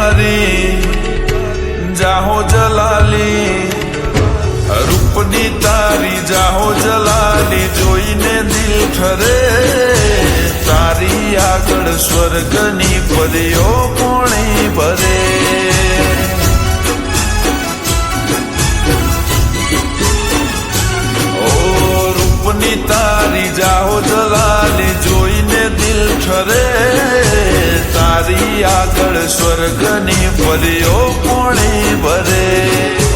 તારી જાહો જલાલી, રૂપની તારી જાહો જલાલી, જોઈને દિલ ઠરે તારી આગળ સ્વર્ગની પરીઓ કોણી ભરે. રૂપની તારી જાહો જલાલી, જોઈને દિલ ઠરે તારી આગળ સ્વર્ગની પરીઓ કોણી ભરે.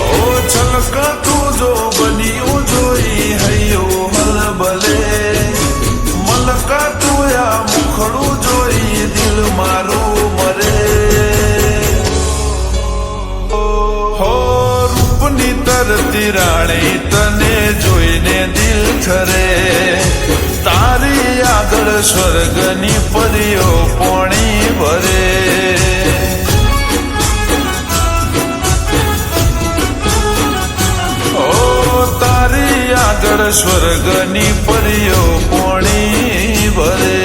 ઓ છલકતું જો બન્યું જોઈ હૈયો હલબલે, મલકાતું આ મુખડું જોઈ દિલ મારું મરે. હો રૂપની તરતી રાણી તને જોઈને દિલ ઠરે તારી આગળ સ્વર્ગની પરીઓ પોણી ભરે. ઓ તારી આગળ સ્વર્ગની પરીઓ પોણી ભરે.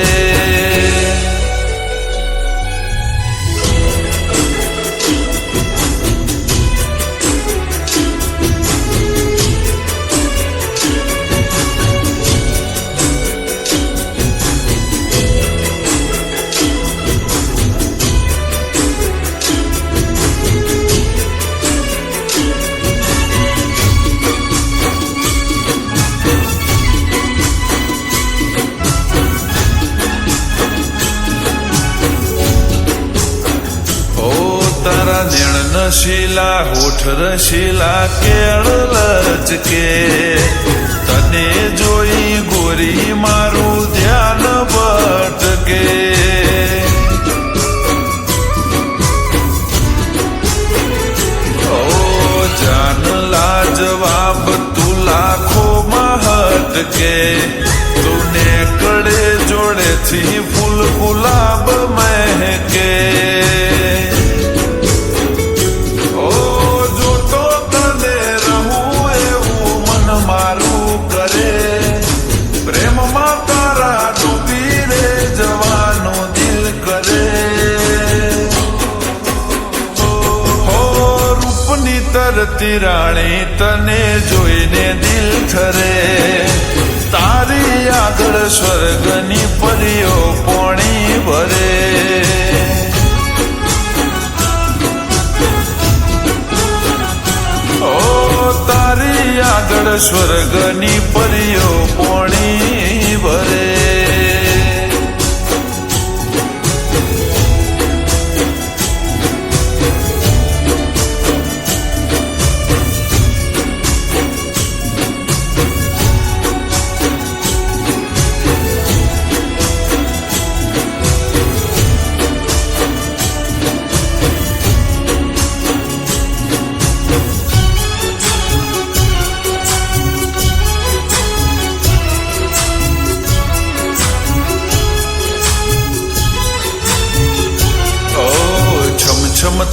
નશીલા હોઠ રશીલા કેળ લચકે, તને જોઈ ગોરી મારું ધ્યાન ભટકે. ઓ જાન લાજવાબ તું લાખોમાં હટકે, તુને કડે જોડેથી ફૂલ ગુલાબ મહેકે. તરતી રાણી તને જોઈને દિલ ઠરે તારી આગળ સ્વર્ગની પરીઓ પોણી ભરે. ઓ તારી આગળ સ્વર્ગની પરીઓ પોણી ભરે.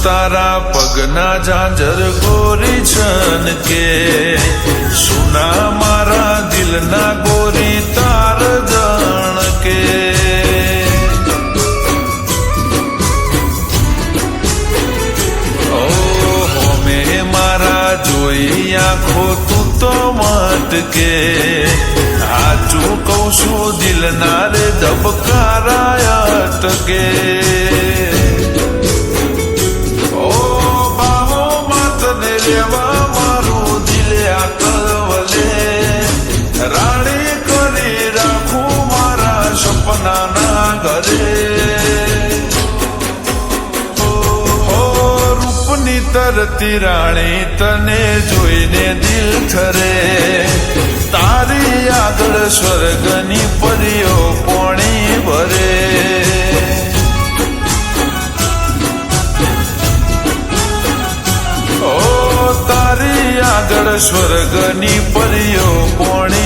તારા પગના ઝાંઝર ગોરી છન કે, સુના મારા દિલના ગોરી તાર જણ કે. ઓહો મેં મારા જોઈ આંખો તું તો મટકે, સાચું કહું છું દિલના રે ધબકારા અટકે. મારું દિલ આ કલવલે રાણી કરી રાખું મારા સપનાના ઘરે. હો રૂપની તરતી રાણી તને જોઈને દિલ ઠરે તારી આગળ સ્વર્ગની પરીઓ પોણી ભરે. તારી આગળ સ્વર્ગની પરીઓ પોણી